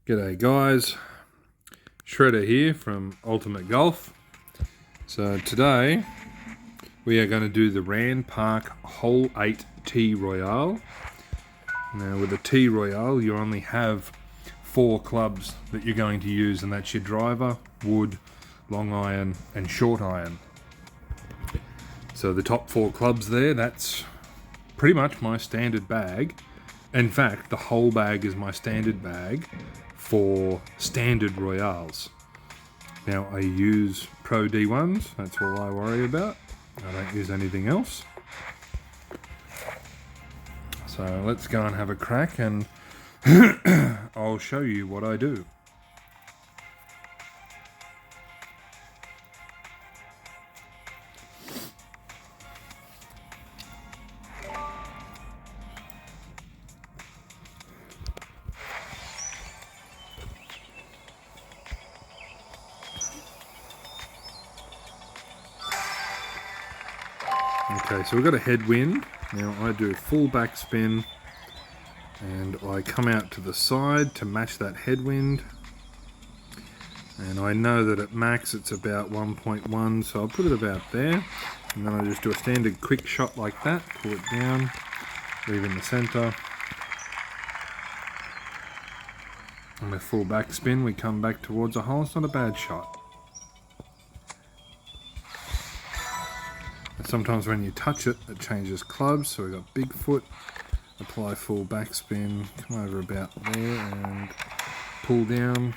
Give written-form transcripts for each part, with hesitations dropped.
G'day guys, Shredder here from Ultimate Golf. So today we are going to do the Randpark Hole 8 Tee Royale. Now with the Tee Royale you only have 4 clubs that you're going to use, and that's your driver, wood, long iron and short iron. So the top 4 clubs there, that's pretty much my standard bag. In fact, the whole bag is my standard bag for standard Royales. Now I use Pro D1s, that's all I worry about. I don't use anything else. So let's go and have a crack and I'll show you what I do. Okay, so we've got a headwind. Now I do full backspin and I come out to the side to match that headwind. And I know that at max it's about 1.1, so I'll put it about there. And then I just do a standard quick shot like that, pull it down, leave in the center. And with full backspin we come back towards a hole. It's not a bad shot. Sometimes when you touch it, it changes clubs. So we've got big foot, apply full backspin, come over about there and pull down.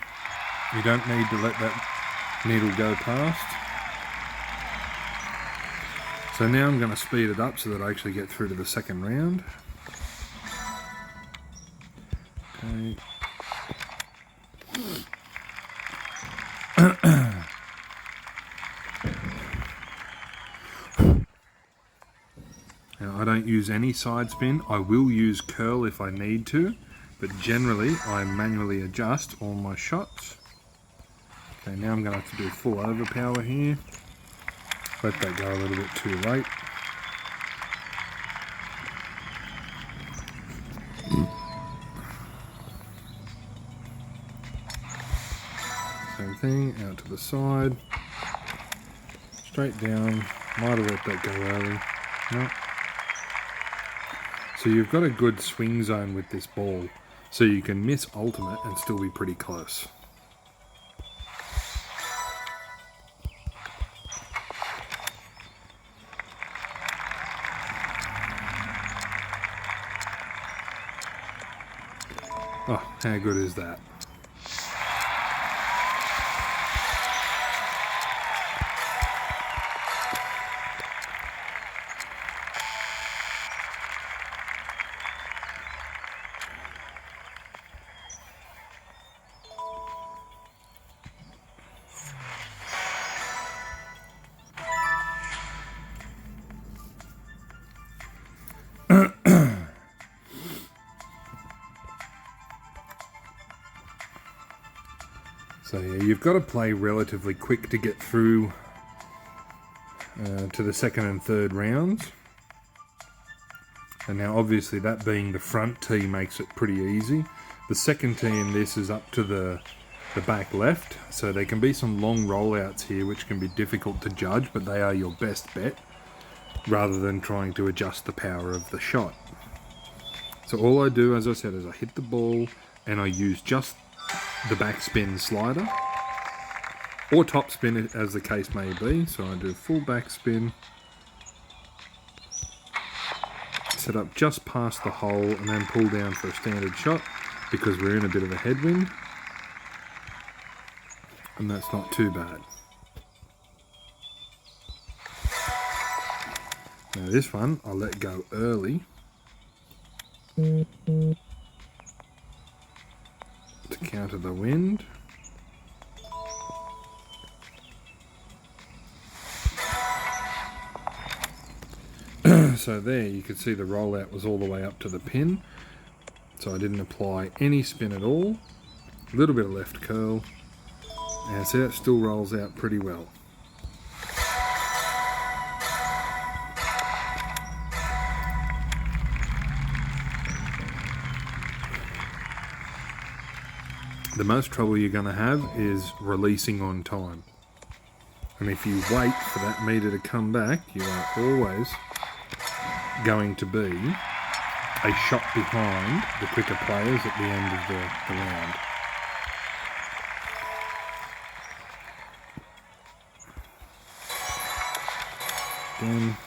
You don't need to let that needle go past. So now I'm going to speed it up so that I actually get through to the second round. Okay. Now I don't use any side spin. I will use curl if I need to, but generally I manually adjust all my shots. Okay, now I'm going to have to do full overpower here. Let that go a little bit too late. Same thing, out to the side. Straight down. Might have let that go early. No. So you've got a good swing zone with this ball, so you can miss ultimate and still be pretty close. Oh, how good is that? So yeah, you've got to play relatively quick to get through to the second and third rounds. And now obviously that being the front tee makes it pretty easy. The second tee in this is up to the back left, so there can be some long rollouts here which can be difficult to judge, but they are your best bet rather than trying to adjust the power of the shot. So all I do, as I said, is I hit the ball and I use just the backspin slider or top spin as the case may be. So I do full backspin, set up just past the hole and then pull down for a standard shot because we're in a bit of a headwind, and that's not too bad. Now this one I'll let go early to counter the wind. So there you can see the rollout was all the way up to the pin, so I didn't apply any spin at all. A little bit of left curl, and see that still rolls out pretty well. The most trouble you're going to have is releasing on time. And if you wait for that meter to come back, you are always going to be a shot behind the quicker players at the end of the round. Again,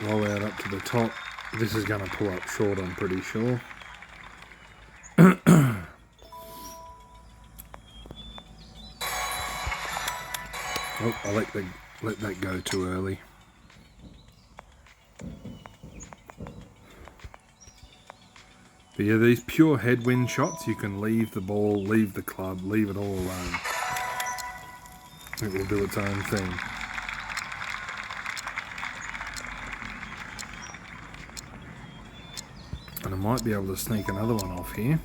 roll out up to the top. This is going to pull up short, I'm pretty sure. Oh, I let that go too early. But yeah, these pure headwind shots, you can leave the ball, leave the club, leave it all alone. It will do its own thing. And I might be able to sneak another one off here.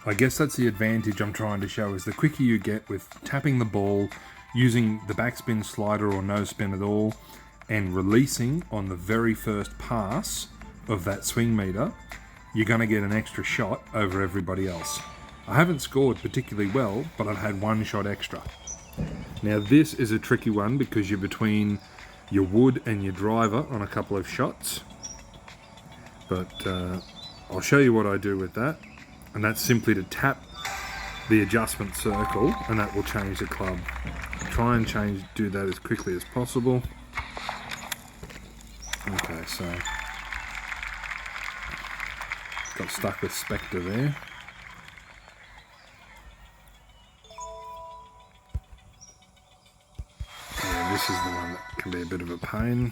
I guess that's the advantage I'm trying to show, is the quicker you get with tapping the ball, using the backspin slider or no spin at all, and releasing on the very first pass of that swing meter, you're going to get an extra shot over everybody else. I haven't scored particularly well, but I've had one shot extra. Now this is a tricky one because you're between your wood and your driver on a couple of shots, but I'll show you what I do with that. And that's simply to tap the adjustment circle, and that will change the club. Try and do that as quickly as possible. Okay, so got stuck with Spectre there. Yeah, this is the one that can be a bit of a pain.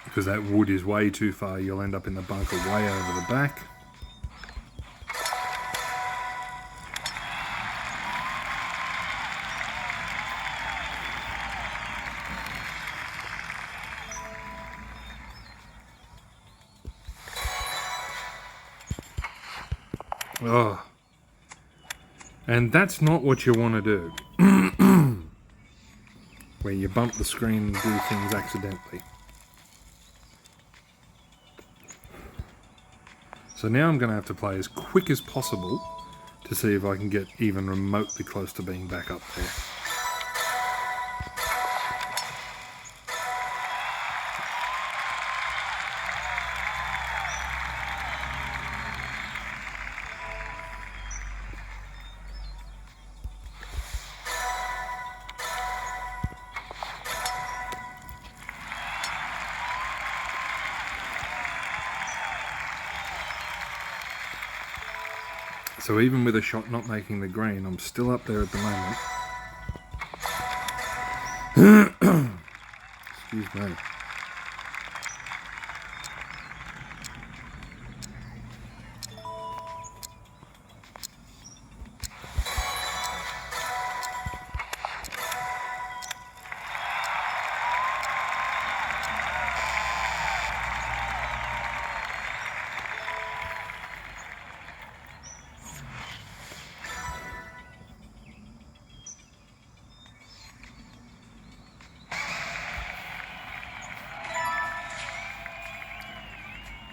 Because that wood is way too far, you'll end up in the bunker way over the back. Oh. And that's not what you want to do. Where you bump the screen and do things accidentally. So now I'm going to have to play as quick as possible to see if I can get even remotely close to being back up there. So even with a shot not making the green, I'm still up there at the moment. Excuse me.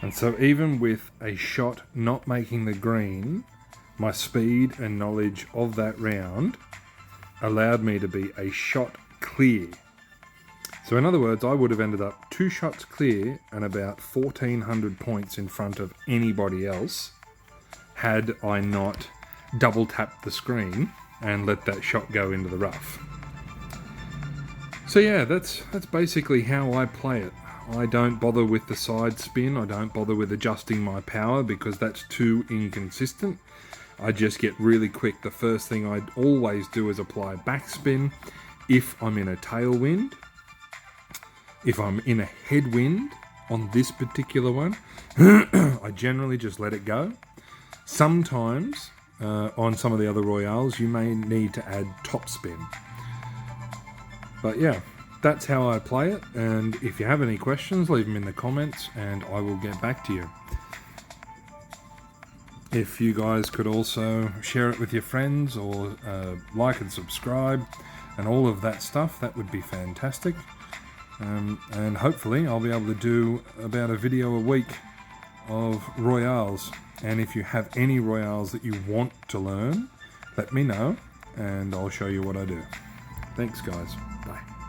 And so even with a shot not making the green, my speed and knowledge of that round allowed me to be a shot clear. So in other words, I would have ended up 2 shots clear and about 1,400 points in front of anybody else had I not double tapped the screen and let that shot go into the rough. So yeah, that's basically how I play it. I don't bother with the side spin, I don't bother with adjusting my power because that's too inconsistent. I just get really quick. The first thing I always do is apply backspin if I'm in a tailwind. If I'm in a headwind, on this particular one. I generally just let it go. Sometimes on some of the other Royales you may need to add top spin. But yeah, that's how I play it, and if you have any questions, leave them in the comments and I will get back to you. If you guys could also share it with your friends, or like and subscribe and all of that stuff, that would be fantastic. And hopefully I'll be able to do about a video a week of Royales. And if you have any Royales that you want to learn, let me know and I'll show you what I do. Thanks guys. Bye.